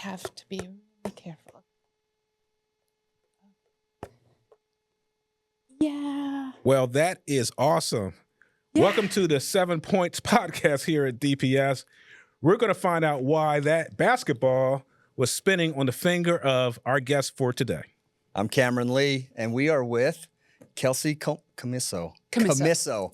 have to be really careful. Yeah. Well, that is awesome. Yeah. Welcome to the 7 Points podcast here at DPS. We're going to find out why that basketball was spinning on the finger of our guest for today. I'm Kameron Lee, and we are with Kelsey Commisso. Commisso.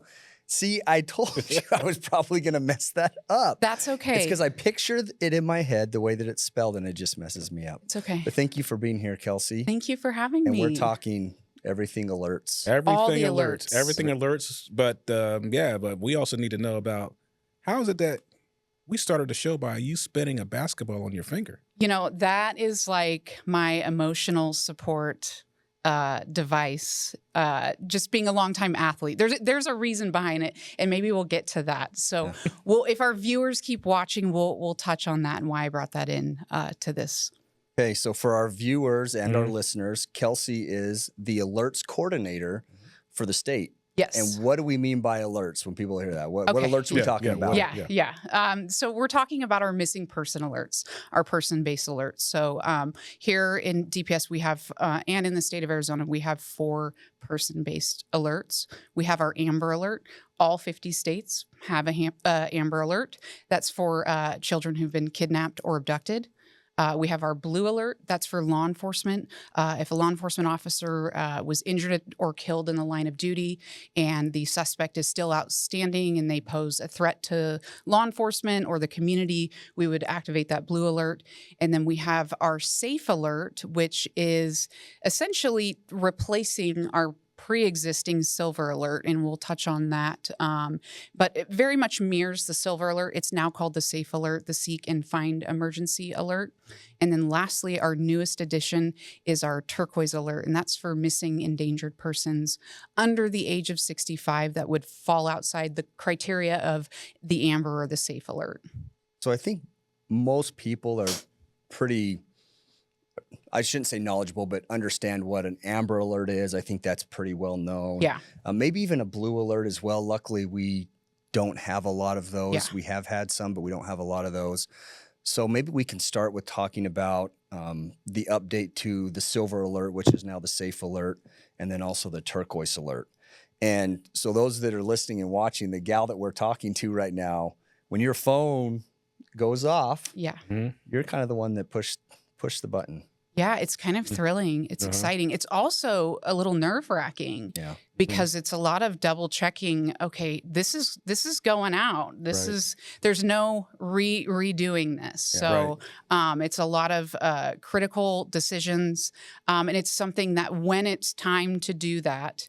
See, I told you I was probably going to mess that up. That's okay. It's because I pictured it in my head the way that it's spelled, and it just messes me up. It's okay. But thank you for being here, Kelsey. Thank you for having me. And we're talking everything alerts. All Everything the alerts. alerts. Everything alerts. But but we also need to know about how is it that we started the show by you spinning a basketball on your finger? You know, that is like my emotional support device. Just being a longtime athlete, there's a reason behind it, and maybe we'll get to that. So, if our viewers keep watching, we'll touch on that and why I brought that in to this. Okay, so for our viewers and our listeners, Kelsey is the alerts coordinator for the state. Yes. And what do we mean by alerts when people hear that? What alerts are we talking about? So we're talking about our missing person alerts, our person-based alerts. So here in DPS, we have, and in the state of Arizona, we have 4 person-based alerts. We have our Amber Alert. All 50 states have a Amber Alert. That's for children who've been kidnapped or abducted. We have our Blue Alert. That's for law enforcement. If a law enforcement officer was injured or killed in the line of duty and the suspect is still outstanding and they pose a threat to law enforcement or the community, we would activate that Blue Alert. And then we have our Safe Alert, which is essentially replacing our pre-existing Silver Alert, and we'll touch on that. But it very much mirrors the Silver Alert. It's now called the Safe Alert, the Seek and Find Emergency Alert. And then lastly, our newest addition is our Turquoise Alert, and that's for missing endangered persons under the age of 65 that would fall outside the criteria of the Amber or the Safe Alert. So I think most people are pretty, I shouldn't say knowledgeable, but understand what an Amber Alert is. I think that's pretty well known. Yeah. Maybe even a Blue Alert as well. Luckily, we don't have a lot of those. Yeah. We have had some, but we don't have a lot of those. So maybe we can start with talking about the update to the Silver Alert, which is now the Safe Alert, and then also the Turquoise Alert. And so those that are listening and watching, the gal that we're talking to right now, when your phone goes off, you're kind of the one that pushed the button. Yeah, it's kind of thrilling. It's exciting. It's also a little nerve-wracking because it's a lot of double checking. Okay, this is going out. There's no redoing this. So it's a lot of critical decisions, and it's something that when it's time to do that,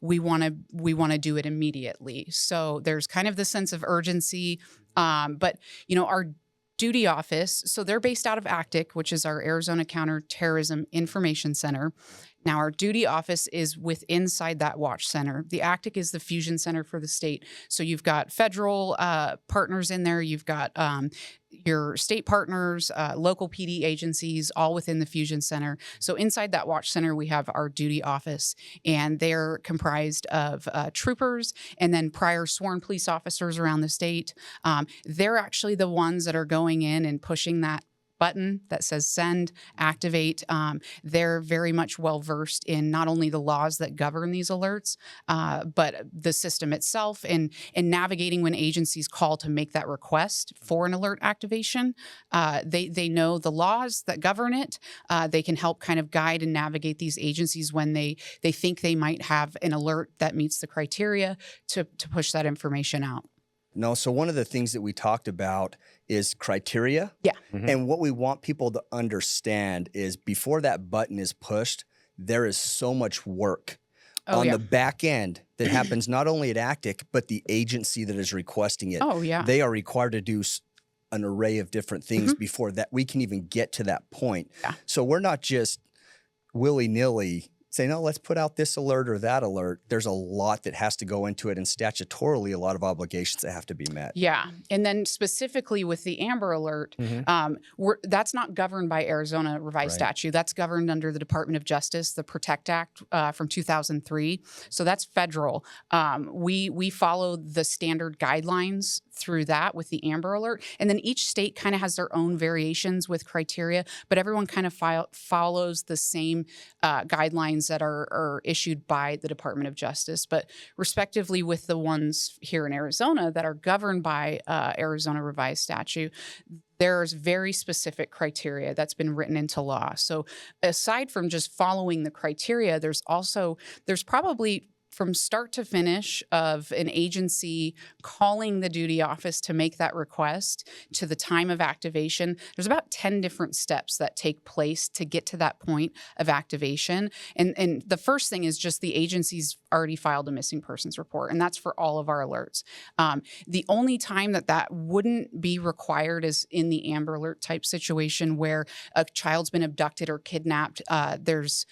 we want to do it immediately. So there's kind of the sense of urgency, but our duty office, so they're based out of ACTIC, which is our Arizona Counterterrorism Information Center. Now, our duty office is inside that watch center. The ACTIC is the fusion center for the state. So you've got federal partners in there. You've got your state partners, local PD agencies, all within the fusion center. So inside that watch center, we have our duty office, and they're comprised of troopers and then prior sworn police officers around the state. They're actually the ones that are going in and pushing that button that says send, activate. They're very much well-versed in not only the laws that govern these alerts, but the system itself and navigating when agencies call to make that request for an alert activation. They know the laws that govern it. They can help kind of guide and navigate these agencies when they think they might have an alert that meets the criteria to push that information out. No, so one of the things that we talked about is criteria. Yeah. And what we want people to understand is before that button is pushed, there is so much work on the back end that happens not only at ACTIC, but the agency that is requesting it. Oh, yeah. They are required to do an array of different things before that we can even get to that point. Yeah. So we're not just willy-nilly say, no, let's put out this alert or that alert. There's a lot that has to go into it, and statutorily, a lot of obligations that have to be met. Yeah. And then specifically with the Amber Alert, that's not governed by Arizona revised statute. That's governed under the Department of Justice, the PROTECT Act from 2003. So that's federal. We follow the standard guidelines through that with the Amber Alert. And then each state kind of has their own variations with criteria, but everyone kind of follows the same guidelines that are issued by the Department of Justice. But respectively with the ones here in Arizona that are governed by Arizona revised statute, there's very specific criteria that's been written into law. So aside from just following the criteria, there's probably from start to finish of an agency calling the duty office to make that request to the time of activation, there's about 10 different steps that take place to get to that point of activation. And the first thing is just the agency's already filed a missing persons report, and that's for all of our alerts. The only time that wouldn't be required is in the Amber Alert type situation where a child's been abducted or kidnapped. There's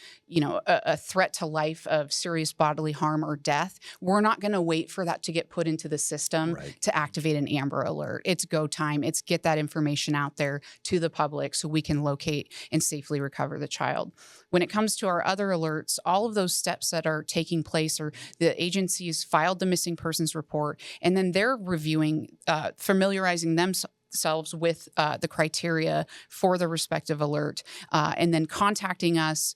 a threat to life of serious bodily harm or death. We're not going to wait for that to get put into the system to activate an Amber Alert. It's go time. It's get that information out there to the public so we can locate and safely recover the child. When it comes to our other alerts, all of those steps that are taking place are the agencies filed the missing persons report, and then they're reviewing, familiarizing themselves with the criteria for the respective alert, and then contacting us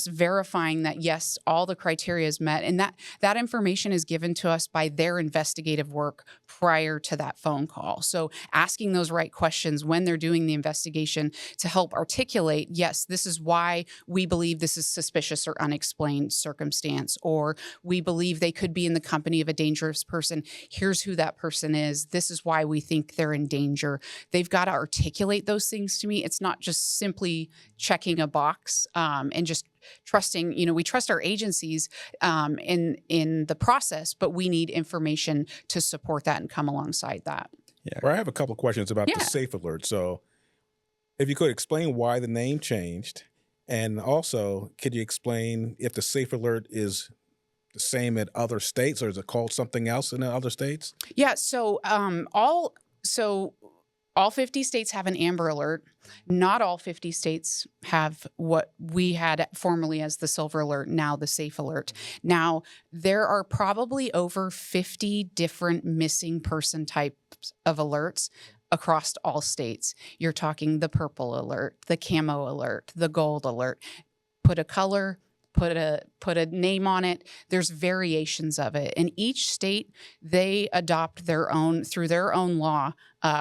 verifying that, yes, all the criteria is met. And that information is given to us by their investigative work prior to that phone call. So asking those right questions when they're doing the investigation to help articulate, yes, this is why we believe this is suspicious or unexplained circumstance, or we believe they could be in the company of a dangerous person. Here's who that person is. This is why we think they're in danger. They've got to articulate those things to me. It's not just simply checking a box and just trusting, we trust our agencies in the process, but we need information to support that and come alongside that. Yeah. Well, I have a couple of questions about the Safe Alert. So if you could explain why the name changed, and also could you explain if the Safe Alert is the same at other states, or is it called something else in the other states? Yeah. So all 50 states have an Amber Alert. Not all 50 states have what we had formerly as the Silver Alert, now the Safe Alert. Now, there are probably over 50 different missing person types of alerts across all states. You're talking the Purple Alert, the Camo Alert, the Gold Alert. Put a color, put a name on it. There's variations of it. In each state, they adopt their own, through their own law,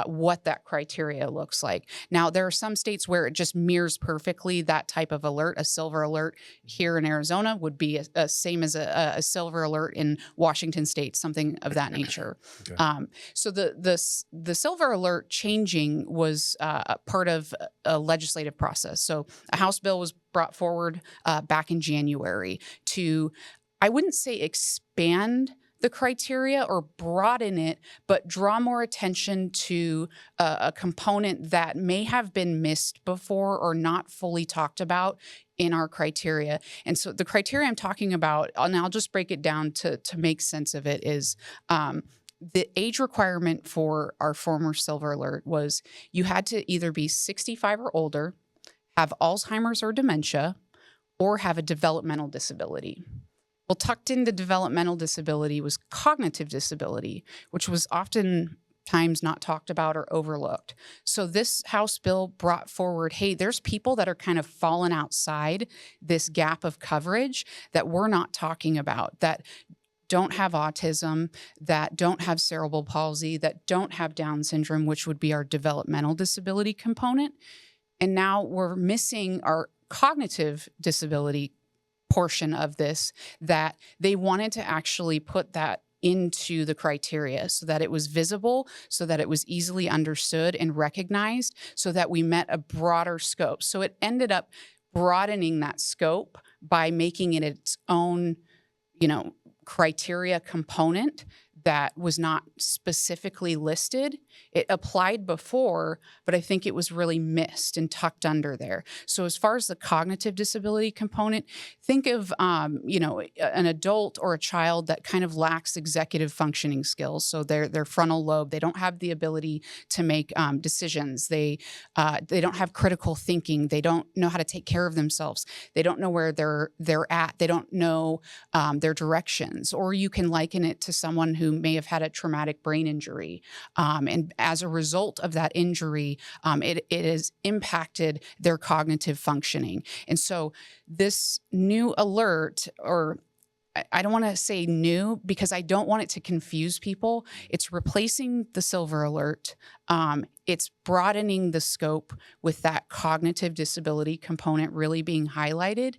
what that criteria looks like. Now, there are some states where it just mirrors perfectly that type of alert. A Silver Alert here in Arizona would be a same as a Silver Alert in Washington State, something of that nature. Okay. So the Silver Alert changing was part of a legislative process. So a House bill was brought forward back in January to, I wouldn't say expand the criteria or broaden it, but draw more attention to a component that may have been missed before or not fully talked about in our criteria. And so the criteria I'm talking about, and I'll just break it down to make sense of it, is the age requirement for our former Silver Alert was you had to either be 65 or older, have Alzheimer's or dementia, or have a developmental disability. Well, tucked into developmental disability was cognitive disability, which was oftentimes not talked about or overlooked. So this House bill brought forward, hey, there's people that are kind of fallen outside this gap of coverage that we're not talking about, that don't have autism, that don't have cerebral palsy, that don't have Down syndrome, which would be our developmental disability component. And now we're missing our cognitive disability portion of this, that they wanted to actually put that into the criteria so that it was visible, so that it was easily understood and recognized, so that we met a broader scope. So it ended up broadening that scope by making it its own, criteria component that was not specifically listed. It applied before, but I think it was really missed and tucked under there. So as far as the cognitive disability component, think of, an adult or a child that kind of lacks executive functioning skills. So their frontal lobe, they don't have the ability to make decisions. They don't have critical thinking. They don't know how to take care of themselves. They don't know where they're at. They don't know their directions. Or you can liken it to someone who may have had a traumatic brain injury. And as a result of that injury, it has impacted their cognitive functioning. And so this new alert, or I don't want to say new because I don't want it to confuse people. It's replacing the silver alert. It's broadening the scope with that cognitive disability component really being highlighted,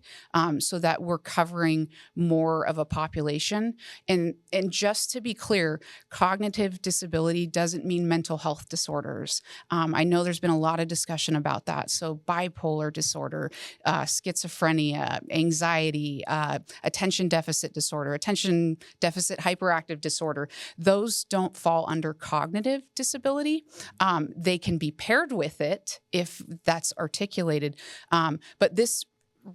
so that we're covering more of a population. And just to be clear, cognitive disability doesn't mean mental health disorders. I know there's been a lot of discussion about that. So bipolar disorder, schizophrenia, anxiety, attention deficit disorder, attention deficit hyperactive disorder, those don't fall under cognitive disability. They can be paired with it if that's articulated. But this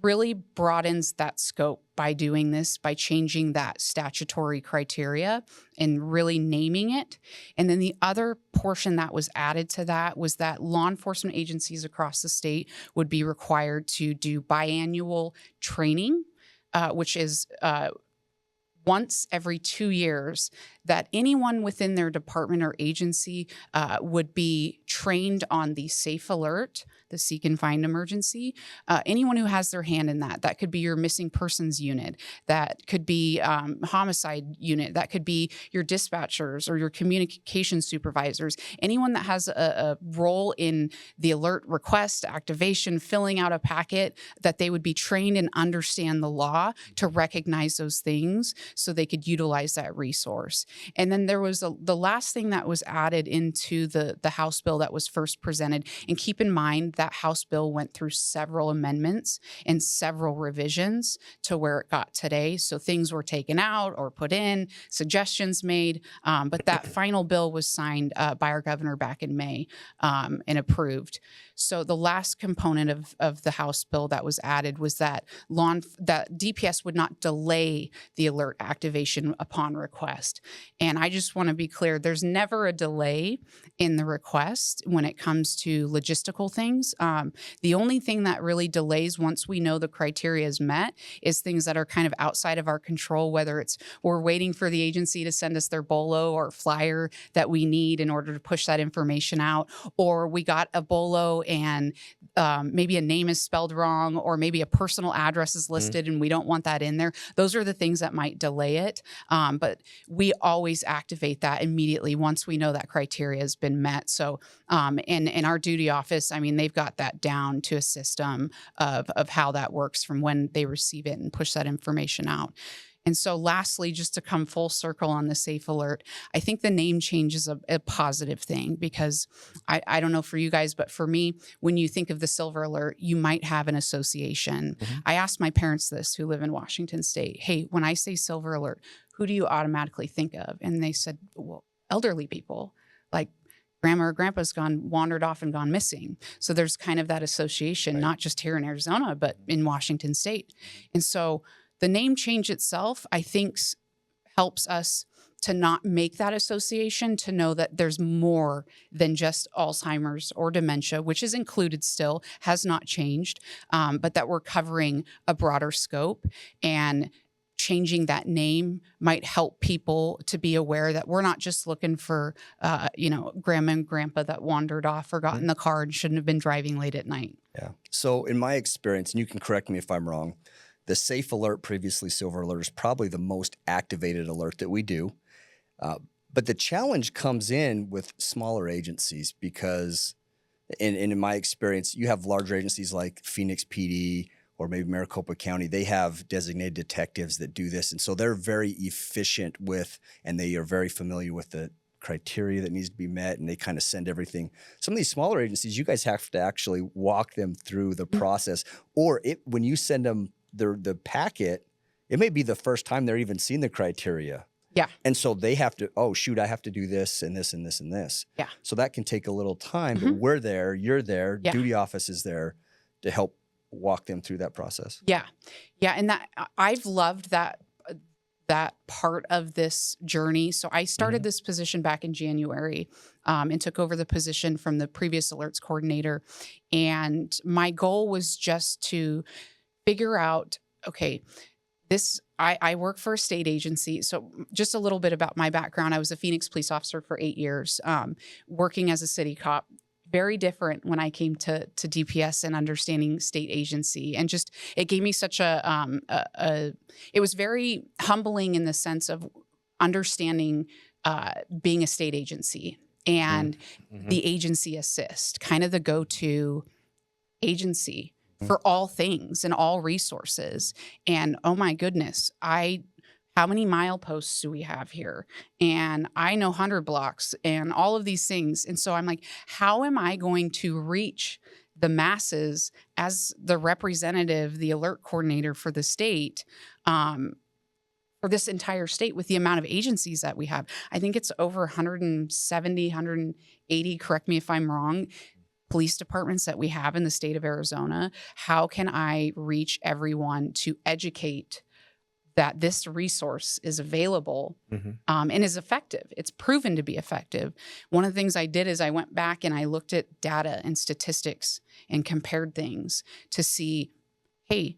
really broadens that scope by doing this, by changing that statutory criteria and really naming it. And then the other portion that was added to that was that law enforcement agencies across the state would be required to do biannual training, which is once every 2 years, that anyone within their department or agency would be trained on the Safe Alert, the Seek and Find Emergency. Anyone who has their hand in that. That could be your missing persons unit. That could be homicide unit. That could be your dispatchers or your communication supervisors. Anyone that has a role in the alert request, activation, filling out a packet, that they would be trained and understand the law to recognize those things so they could utilize that resource. And then there was the last thing that was added into the House bill that was first presented. And keep in mind that House bill went through several amendments and several revisions to where it got today. So things were taken out or put in, suggestions made. But that final bill was signed by our governor back in May and approved. So the last component of the House bill that was added was that DPS would not delay the alert activation upon request. And I just want to be clear, there's never a delay in the request when it comes to logistical things. The only thing that really delays once we know the criteria is met is things that are kind of outside of our control, whether it's we're waiting for the agency to send us their bolo or flyer that we need in order to push that information out, or we got a bolo and maybe a name is spelled wrong, or maybe a personal address is listed and we don't want that in there. Those are the things that might delay it. But we always activate that immediately once we know that criteria has been met. So in our duty office, I mean, they've got that down to a system of how that works from when they receive it and push that information out. And so lastly, just to come full circle on the Safe Alert, I think the name change is a positive thing because I don't know for you guys, but for me, when you think of the Silver Alert, you might have an association. Mm-hmm. I asked my parents this who live in Washington State, hey, when I say Silver Alert, who do you automatically think of? And they said, well, elderly people, like grandma or grandpa's wandered off and gone missing. So there's kind of that association, right, not just here in Arizona, but in Washington State. And so the name change itself, I think, helps us to not make that association, to know that there's more than just Alzheimer's or dementia, which is included still, has not changed, but that we're covering a broader scope. And changing that name might help people to be aware that we're not just looking for, grandma and grandpa that wandered off or got in the car and shouldn't have been driving late at night. Yeah. So in my experience, and you can correct me if I'm wrong, the Safe Alert, previously Silver Alert, is probably the most activated alert that we do. But the challenge comes in with smaller agencies because, in my experience, you have larger agencies like Phoenix PD or maybe Maricopa County. They have designated detectives that do this. And so they're very efficient with, and they are very familiar with the criteria that needs to be met, and they kind of send everything. Some of these smaller agencies, you guys have to actually walk them through the process. Or when you send them the packet, it may be the first time they're even seen the criteria. Yeah. And so they have to, oh, shoot, I have to do this and this and this and this. Yeah. So that can take a little time, but we're there, you're there, Yeah. duty office is there to help walk them through that process. Yeah. Yeah. And that I've loved that part of this journey. So I started this position back in January and took over the position from the previous alerts coordinator. And my goal was just to figure out, okay, I work for a state agency. So just a little bit about my background. I was a Phoenix police officer for 8 years, working as a city cop. Very different when I came to DPS and understanding state agency, and just it gave me such it was very humbling in the sense of understanding being a state agency and the agency assist, kind of the go-to agency for all things and all resources. And oh my goodness, how many mileposts do we have here? And I know 100 blocks and all of these things. And so I'm like, how am I going to reach the masses as the representative, the alert coordinator for the state, for this entire state with the amount of agencies that we have? I think it's over 170, 180, correct me if I'm wrong, police departments that we have in the state of Arizona. How can I reach everyone to educate that this resource is available and is effective? It's proven to be effective. One of the things I did is I went back and I looked at data and statistics and compared things to see, hey,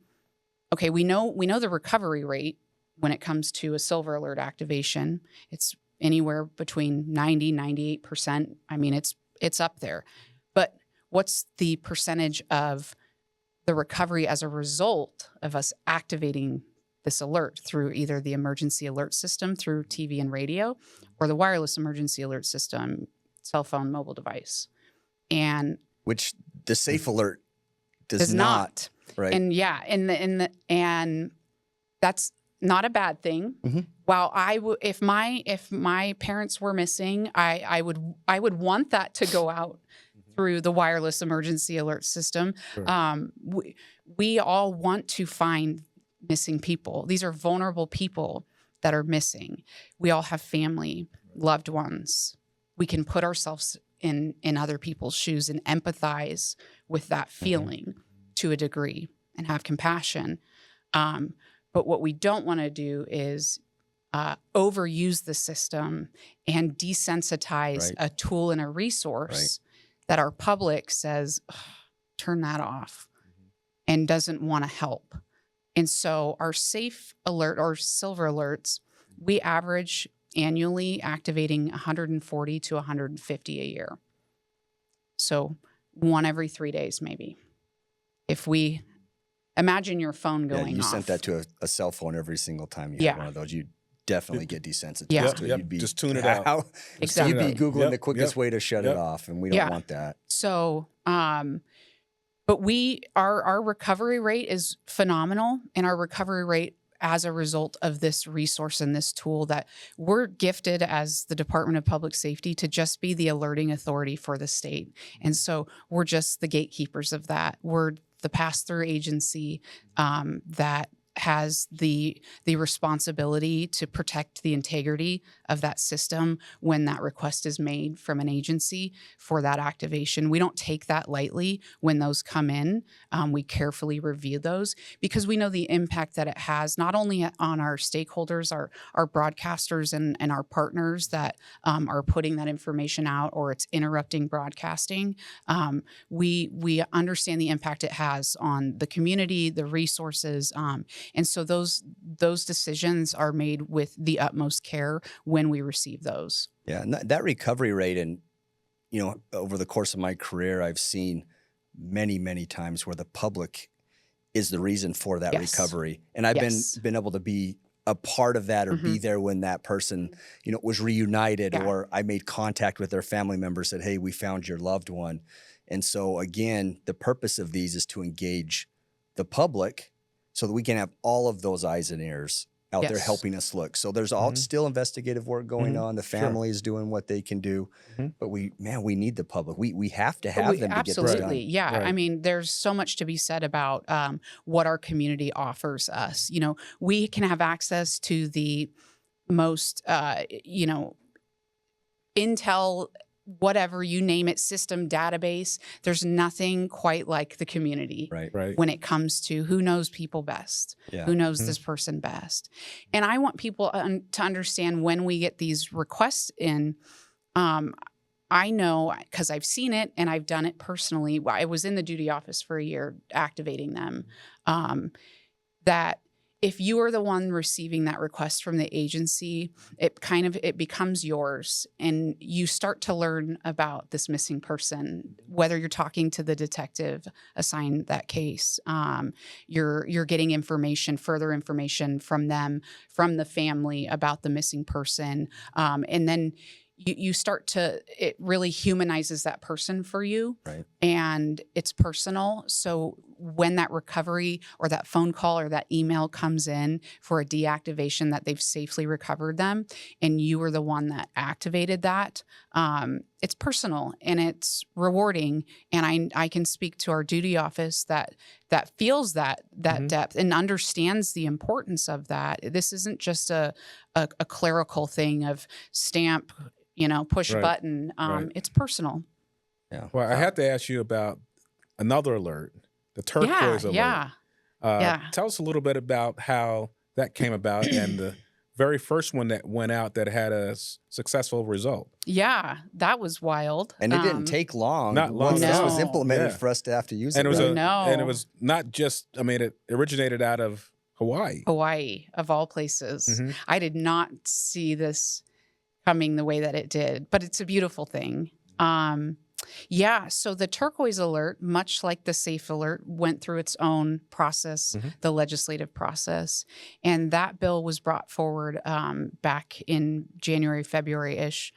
okay, we know the recovery rate when it comes to a silver alert activation. It's anywhere between 90, 98%. I mean, it's up there. But what's the percentage of the recovery as a result of us activating this alert through either the emergency alert system through TV and radio, or the wireless emergency alert system, cell phone, mobile device? And which the safe alert does not. Right. And yeah, and that's not a bad thing. While if my parents were missing, I would want that to go out through the wireless emergency alert system. Sure. We all want to find missing people. These are vulnerable people that are missing. We all have family, loved ones. We can put ourselves in other people's shoes and empathize with that feeling to a degree and have compassion. But what we don't want to do is overuse the system and desensitize a tool and a resource that our public says, turn that off, and doesn't want to help. And so our safe alert or silver alerts, we average annually activating 140 to 150 a year. So one every 3 days, maybe. If we imagine your phone going off. You sent that to a cell phone every single time you had one of those. You'd definitely get desensitized to it. You'd be, just tune it out. Exactly. You'd be Googling the quickest way to shut it off, and we don't want that. So, but our recovery rate is phenomenal, and our recovery rate as a result of this resource and this tool that we're gifted as the Department of Public Safety to just be the alerting authority for the state. And so we're just the gatekeepers of that. We're the pass-through agency that has the responsibility to protect the integrity of that system when that request is made from an agency for that activation. We don't take that lightly when those come in. We carefully review those because we know the impact that it has not only on our stakeholders, our broadcasters and our partners that are putting that information out or it's interrupting broadcasting. We understand the impact it has on the community, the resources, and so those decisions are made with the utmost care when we receive those. Yeah, and that recovery rate, and over the course of my career, I've seen many, many times where the public is the reason for that recovery, and I've been able to be a part of that or be there when that person, was reunited or I made contact with their family member, said, "Hey, we found your loved one," and so again, the purpose of these is to engage the public, so that we can have all of those eyes and ears out there helping us look. So there's all still investigative work going on. The family is doing what they can do, but we need the public. We have to have them to get this done. Yeah. Right. I mean, there's so much to be said about what our community offers us. We can have access to the most, intel, whatever you name it, system database. There's nothing quite like the community when it comes to who knows people best, who knows this person best. And I want people to understand when we get these requests in, I know because I've seen it and I've done it personally. I was in the duty office for a year activating them, that if you are the one receiving that request from the agency, it becomes yours, and you start to learn about this missing person. Whether you're talking to the detective assigned that case, you're getting further information from them, from the family about the missing person, and then you start to, it really humanizes that person for you, and it's personal. So when that recovery or that phone call or that email comes in for a deactivation that they've safely recovered them, and you were the one that activated that, it's personal and it's rewarding. And I can speak to our duty office that feels that depth and understands the importance of that. This isn't just a clerical thing of stamp, push a button. It's personal. Yeah. Well, I have to ask you about another alert, the Turquoise Alert. Tell us a little bit about how that came about and the very first one that went out that had a successful result. Yeah, that was wild. And it didn't take long. Not long. Once this was implemented for us to have to use it. And it was not just, it originated out of Hawaii. Hawaii, of all places. I did not see this coming the way that it did, but it's a beautiful thing. So the Turquoise Alert, much like the Safe Alert, went through its own process, the legislative process, and that bill was brought forward back in January, February-ish,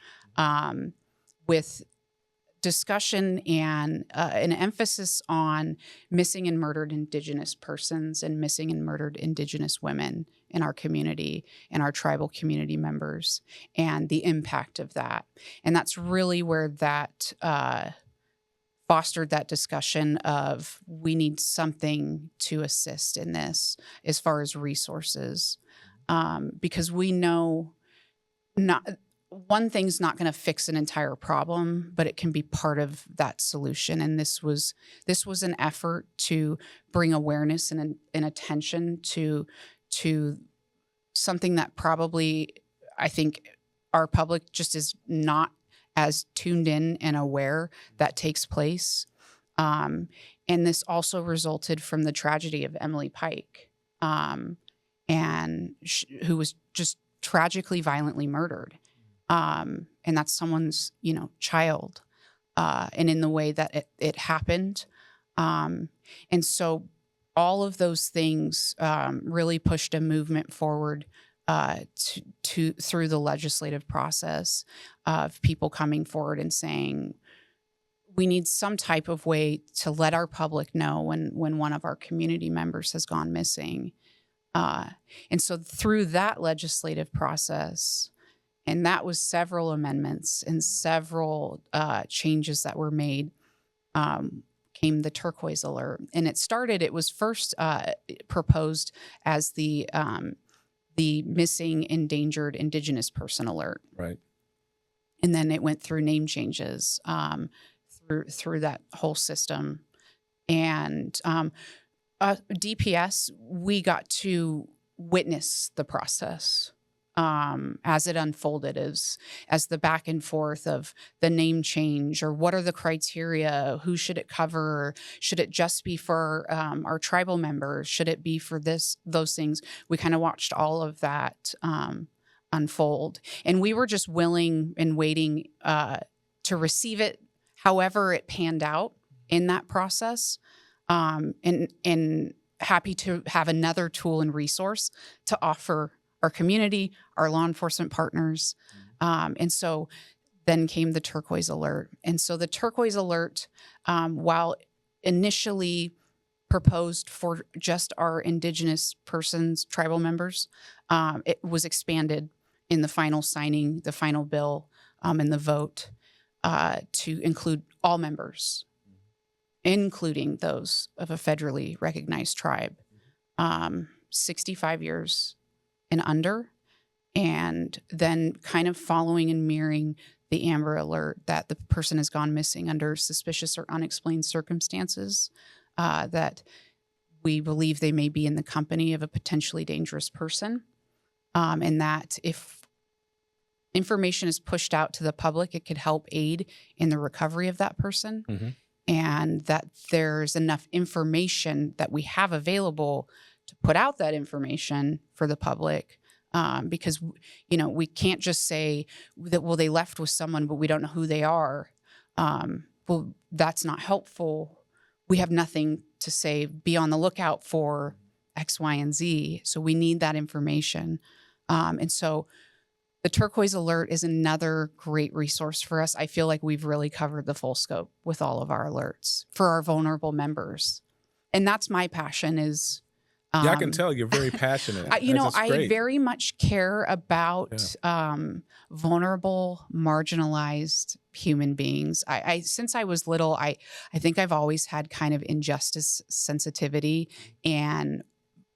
with discussion and an emphasis on missing and murdered Indigenous persons and missing and murdered Indigenous women in our community and our tribal community members, and the impact of that. And that's really where that fostered that discussion of, we need something to assist in this as far as resources, because we know one thing's not going to fix an entire problem, but it can be part of that solution. And this was an effort to bring awareness and attention to something that probably, I think, our public just is not as tuned in and aware that takes place. And this also resulted from the tragedy of Emily Pike, who was just tragically, violently murdered. And that's someone's, child, and in the way that it happened. And so all of those things really pushed a movement forward through the legislative process of people coming forward and saying, we need some type of way to let our public know when one of our community members has gone missing. And so through that legislative process, and that was several amendments and several changes that were made, came the Turquoise Alert. And it was first proposed as the Missing Endangered Indigenous Person Alert. Right. And then it went through name changes through that whole system. And DPS, we got to witness the process as it unfolded, as the back and forth of the name change, or what are the criteria, who should it cover, should it just be for our tribal members, should it be for those things. We kind of watched all of that unfold, and we were just willing and waiting to receive it however it panned out in that process, and happy to have another tool and resource to offer our community, our law enforcement partners. And so then came the Turquoise Alert. And so the Turquoise Alert, while initially proposed for just our Indigenous persons, tribal members, it was expanded in the final signing, the final bill, and the vote to include all members, including those of a federally recognized tribe, 65 years and under, and then kind of following and mirroring the Amber Alert that the person has gone missing under suspicious or unexplained circumstances, that we believe they may be in the company of a potentially dangerous person, and that if information is pushed out to the public, it could help aid in the recovery of that person, and that there's enough information that we have available to put out that information for the public. Because, we can't just say that, well, they left with someone, but we don't know who they are. Well, that's not helpful. We have nothing to say, be on the lookout for X, Y, and Z. So we need that information. And so the Turquoise Alert is another great resource for us. I feel like we've really covered the full scope with all of our alerts for our vulnerable members. And that's my passion is... I can tell you're very passionate. I very much care about vulnerable, marginalized human beings. I since I was little, I think I've always had kind of injustice sensitivity and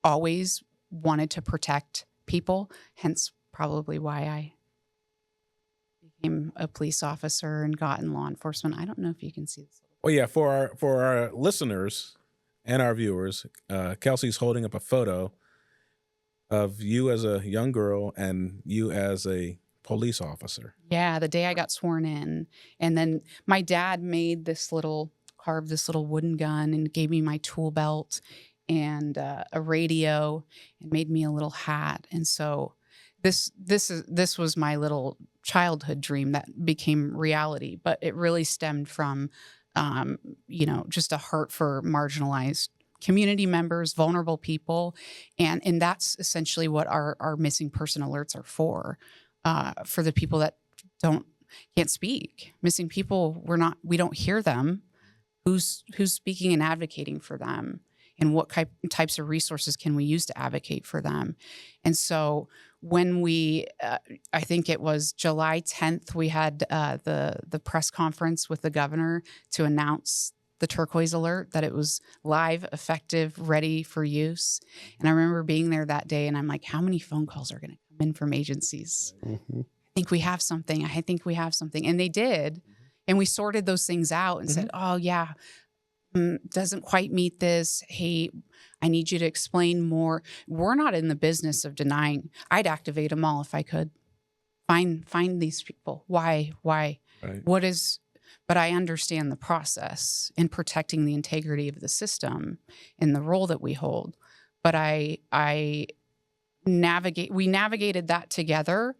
always wanted to protect people. Hence, probably why I became a police officer and got in law enforcement. I don't know if you can see this. Well, yeah, for our listeners and our viewers, Kelsey's holding up a photo of you as a young girl and you as a police officer. Yeah, the day I got sworn in. And then my dad made carved this little wooden gun and gave me my tool belt and a radio and made me a little hat. And so this was my little childhood dream that became reality, but it really stemmed from just a heart for marginalized community members, vulnerable people. And that's essentially what our missing person alerts are for the people that can't speak. Missing people, we don't hear them. Who's speaking and advocating for them? And what types of resources can we use to advocate for them? And so when I think it was July 10th, we had the press conference with the governor to announce the Turquoise Alert, that it was live, effective, ready for use. And I remember being there that day and I'm like, how many phone calls are going to come in from agencies? I think we have something. I think we have something. And they did. And we sorted those things out and said, oh yeah, doesn't quite meet this. Hey, I need you to explain more. We're not in the business of denying. I'd activate them all if I could. Find these people. Why? Right. But I understand the process in protecting the integrity of the system and the role that we hold. But we navigated that together.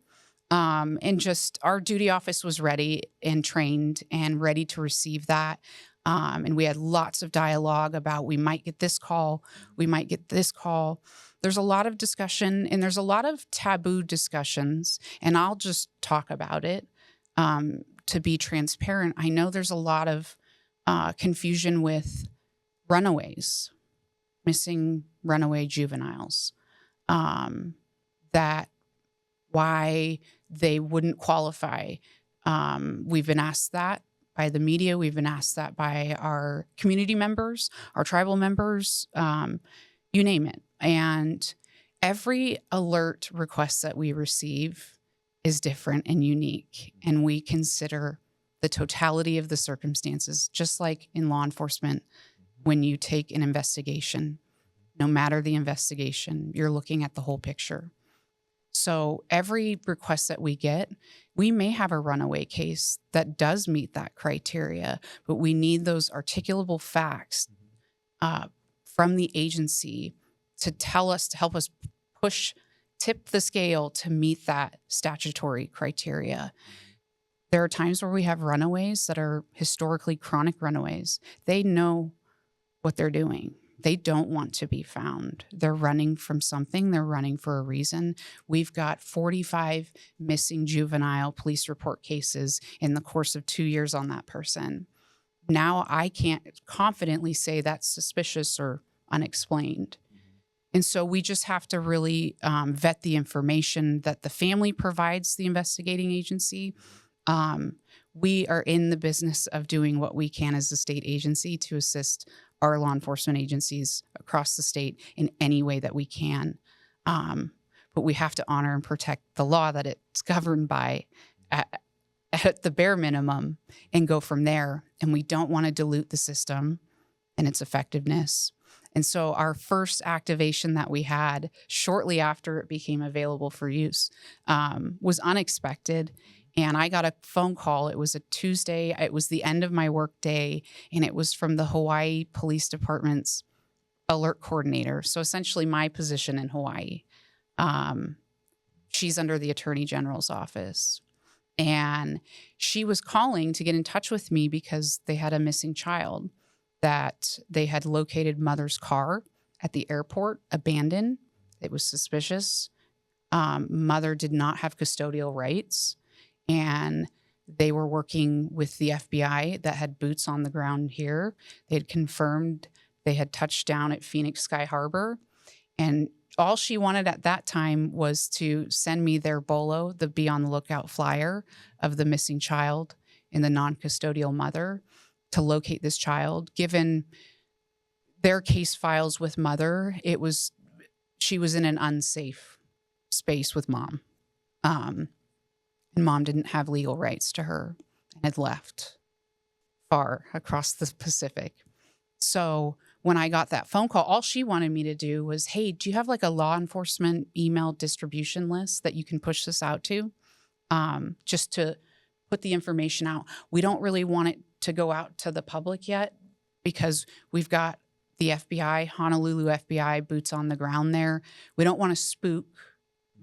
And just our duty office was ready and trained and ready to receive that. And we had lots of dialogue about we might get this call, we might get this call. There's a lot of discussion and there's a lot of taboo discussions, and I'll just talk about it to be transparent. I know there's a lot of confusion with runaways, missing runaway juveniles, that why they wouldn't qualify. We've been asked that by the media. We've been asked that by our community members, our tribal members, you name it. And every alert request that we receive is different and unique. And we consider the totality of the circumstances, just like in law enforcement, when you take an investigation, no matter the investigation, you're looking at the whole picture. So every request that we get, we may have a runaway case that does meet that criteria, but we need those articulable facts from the agency to help us tip the scale to meet that statutory criteria. There are times where we have runaways that are historically chronic runaways. They know what they're doing. They don't want to be found. They're running from something. They're running for a reason. We've got 45 missing juvenile police report cases in the course of 2 years on that person. Now I can't confidently say that's suspicious or unexplained. And so we just have to really vet the information that the family provides the investigating agency. We are in the business of doing what we can as a state agency to assist our law enforcement agencies across the state in any way that we can. But but we have to honor and protect the law that it's governed by at the bare minimum and go from there. And we don't want to dilute the system and its effectiveness. And so our first activation that we had shortly after it became available for use was unexpected. And I got a phone call. It was a Tuesday. It was the end of my work day. And it was from the Hawaii Police Department's alert coordinator. So essentially my position in Hawaii. She's under the Attorney General's office. And she was calling to get in touch with me because they had a missing child, that they had located mother's car at the airport, abandoned. It was suspicious. Mother did not have custodial rights. And they were working with the FBI that had boots on the ground here. They had confirmed they had touched down at Phoenix Sky Harbor. And all she wanted at that time was to send me their BOLO, the Be on the Lookout flyer of the missing child and the non-custodial mother, to locate this child. Given their case files with mother, she was in an unsafe space with mom. And mom didn't have legal rights to her and had left far across the Pacific. So when I got that phone call, all she wanted me to do was, hey, do you have like a law enforcement email distribution list that you can push this out to? Just to put the information out. We don't really want it to go out to the public yet because we've got the FBI, Honolulu FBI, boots on the ground there. We don't want to spook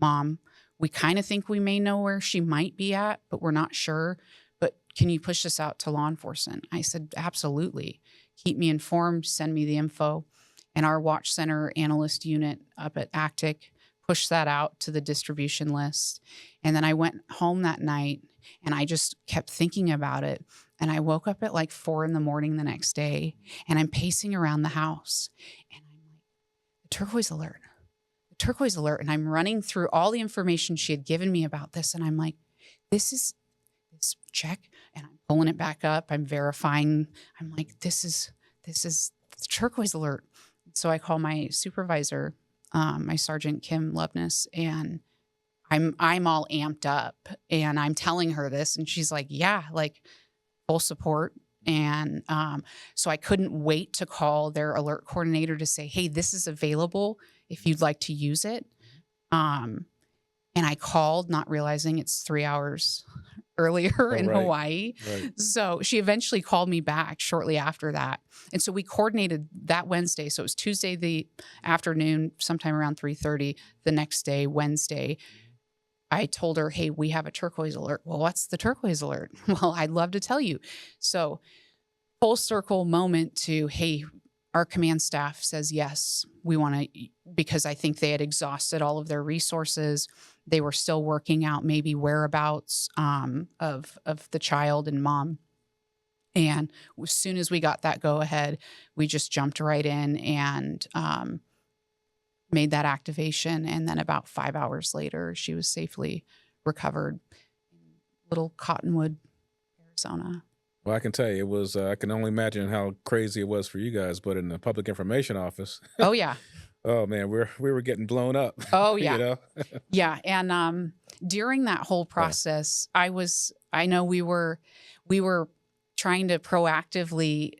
mom. We kind of think we may know where she might be at, but we're not sure. But can you push this out to law enforcement? I said, absolutely. Keep me informed, send me the info. And our Watch Center analyst unit up at ACTIC pushed that out to the distribution list. And then I went home that night and I just kept thinking about it. And I woke up at like 4 a.m. the next day and I'm pacing around the house and I'm like, the turquoise alert. Turquoise Alert, and I'm running through all the information she had given me about this, and I'm like, this check, and I'm pulling it back up, I'm verifying, I'm like, this is the Turquoise Alert. So I call my supervisor, my Sergeant Kim Loveness, and I'm all amped up, and I'm telling her this, and she's like, yeah, like full support. And so I couldn't wait to call their alert coordinator to say, hey, this is available if you'd like to use it. And I called, not realizing it's 3 hours earlier in Hawaii. Right. So she eventually called me back shortly after that. And so we coordinated that Wednesday. So it was Tuesday, the afternoon, sometime around 3:30. The next day, Wednesday, I told her, hey, we have a turquoise alert. Well, what's the turquoise alert? Well, I'd love to tell you. So full circle moment to, hey, our command staff says, yes, we want to, because I think they had exhausted all of their resources. They were still working out maybe whereabouts of the child and mom. And as soon as we got that go ahead, we just jumped right in and made that activation. And then about 5 hours later, she was safely recovered in Little Cottonwood, Arizona. Well, I can tell you, it was, I can only imagine how crazy it was for you guys, but in the public information office. Oh, yeah. Oh, man, we were getting blown up. Oh, yeah. You know? Yeah. And during that whole process, I know we were trying to proactively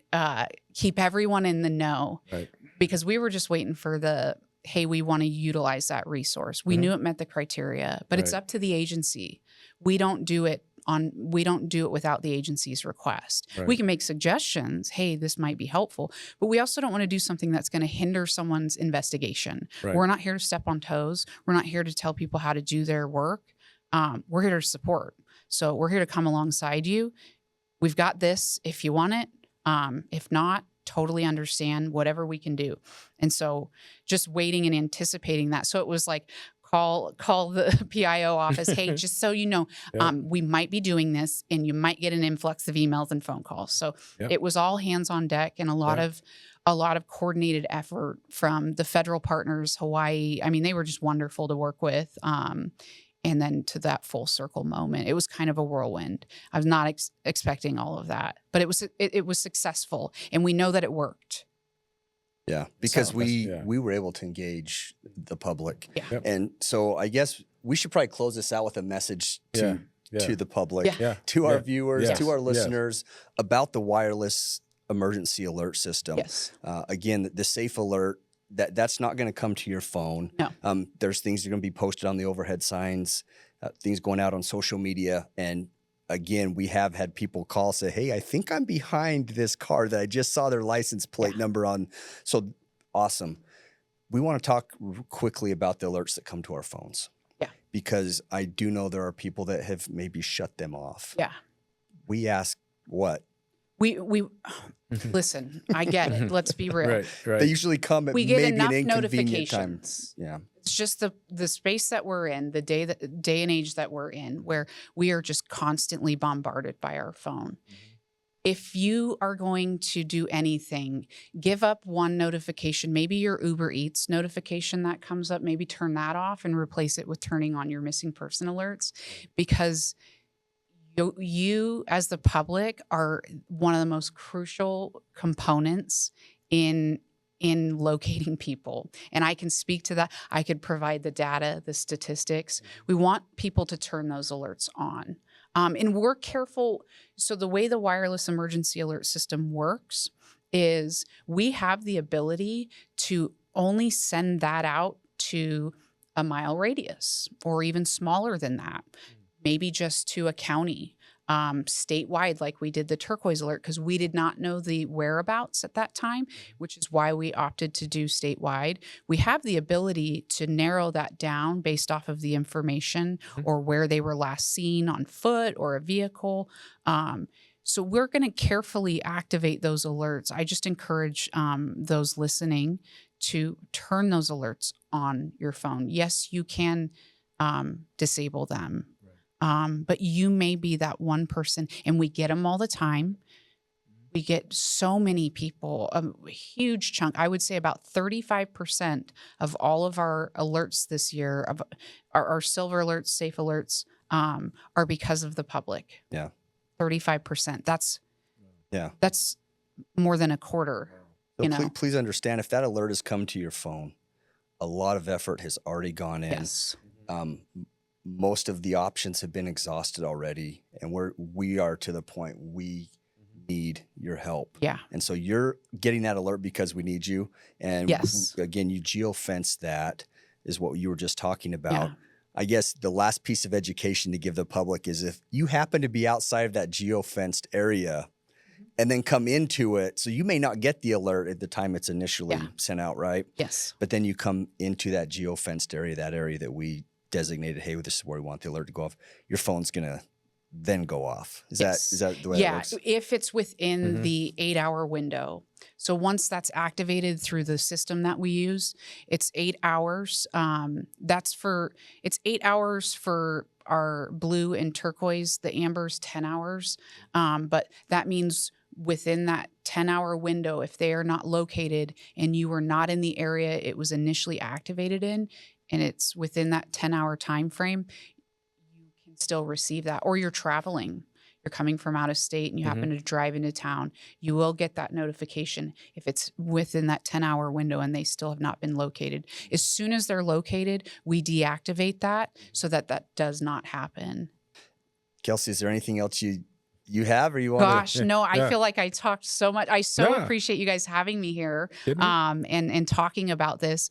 keep everyone in the know, right, because we were just waiting for hey, we want to utilize that resource. We knew it met the criteria, but it's up to the agency. We don't do it without the agency's request. Right. We can make suggestions. Hey, this might be helpful, but we also don't want to do something that's going to hinder someone's investigation. Right. We're not here to step on toes. We're not here to tell people how to do their work. We're here to support. So we're here to come alongside you. We've got this if you want it. If not, totally understand whatever we can do. And so just waiting and anticipating that. So it was like, call the PIO office. Hey, just so you know, we might be doing this and you might get an influx of emails and phone calls. So it was all hands on deck and a lot of coordinated effort from the federal partners, Hawaii. I mean, they were just wonderful to work with. And then to that full circle moment, it was kind of a whirlwind. I was not expecting all of that, but it was successful and we know that it worked. Yeah, because So- we were able to engage the public. Yeah. Yep. And so I guess we should probably close this out with a message to the public, Yeah. to our viewers, Yes. to our Yes. listeners about the wireless emergency alert system. Yes. Again, the safe alert, that's not going to come to your phone. No. There's things that are going to be posted on the overhead signs, things going out on social media. And again, we have had people call, say, hey, I think I'm behind this car that I just saw their license plate number on. So awesome. We want to talk quickly about the alerts that come to our phones. Yeah. Because I do know there are people that have maybe shut them off. Yeah. We ask what? We listen, I get it. Let's be real. Right. They usually come at We get maybe enough an inconvenient time. notifications. Yeah. It's just the space that we're in, the day and age that we're in, where we are just constantly bombarded by our phone. If you are going to do anything, give up one notification, maybe your Uber Eats notification that comes up, maybe turn that off and replace it with turning on your missing person alerts, because you as the public are one of the most crucial components in locating people. And I can speak to that. I could provide the data, the statistics. We want people to turn those alerts on. And we're careful. So the way the wireless emergency alert system works is we have the ability to only send that out to a mile radius or even smaller than that, maybe just to a county. Statewide, like we did the Turquoise Alert, because we did not know the whereabouts at that time, which is why we opted to do statewide. We have the ability to narrow that down based off of the information or where they were last seen on foot or a vehicle. So we're going to carefully activate those alerts. I just encourage those listening to turn those alerts on your phone. Yes, you can disable them. But you may be that one person, and we get them all the time. We get so many people, a huge chunk. I would say about 35% of all of our alerts this year, of our silver alerts, safe alerts, are because of the public. Yeah. 35%. That's more than a quarter. So please understand, if that alert has come to your phone, a lot of effort has already gone in. Yes. Most of the options have been exhausted already, and we are to the point we need your help. Yeah. And so you're getting that alert because we need you. And yes. Again, you geofence that is what you were just talking about. Yeah. I guess the last piece of education to give the public is if you happen to be outside of that geofenced area and then come into it, so you may not get the alert at the time it's initially sent out, right? Yes. But then you come into that geofenced area, that area that we designated, hey, this is where we want the alert to go off, your phone's going to then go off. Is that the way that works? Yeah, if it's within the 8-hour window. So once that's activated through the system that we use, it's 8 hours. It's 8 hours for our blue and turquoise, the amber's 10 hours. But that means within that 10-hour window, if they are not located and you were not in the area it was initially activated in, and it's within that 10-hour time frame, you can still receive that. Or you're traveling, you're coming from out of state and you happen to drive into town, you will get that notification if it's within that 10-hour window and they still have not been located. As soon as they're located, we deactivate that so that that does not happen. Kelsey, is there anything else you have, or you want Gosh, no, I feel like I talked so much. I so appreciate you guys having me here and talking about this.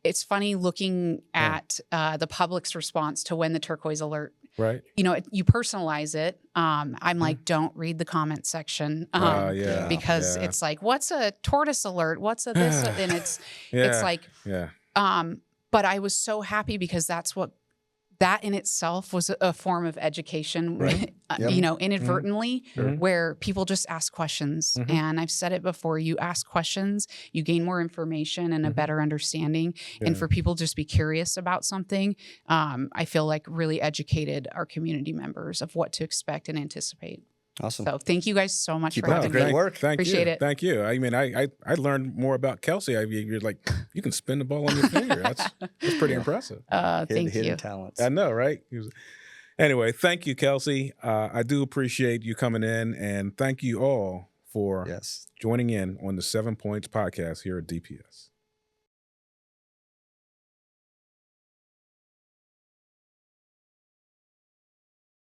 It's funny looking at the public's response to when the Turquoise Alert, right? You personalize it. I'm like, don't read the comment section because it's like, what's a tortoise alert? What's a this? And it's like, but I was so happy because that in itself was a form of education, inadvertently, where people just ask questions. And I've said it before, you ask questions, you gain more information and a better understanding. And for people just be curious about something, I feel like really educated our community members of what to expect and anticipate. Awesome. So thank you guys so much Keep for up the having me. great work. Appreciate it. Thank you. I mean, I learned more about Kelsey. You're like, you can spin the ball on your finger. That's pretty impressive. Thank hidden you. talents. I know, right? Anyway, thank you, Kelsey. I do appreciate you coming in, and thank you all for Yes. joining in on the 7 Points podcast here at DPS.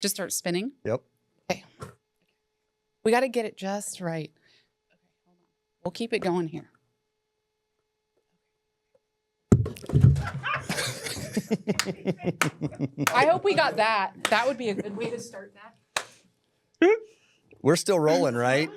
Just start spinning. Yep. Okay. We got to get it just right. Okay, hold on. We'll keep it going here. I hope we got that. That would be a good way to start that. We're still rolling, right?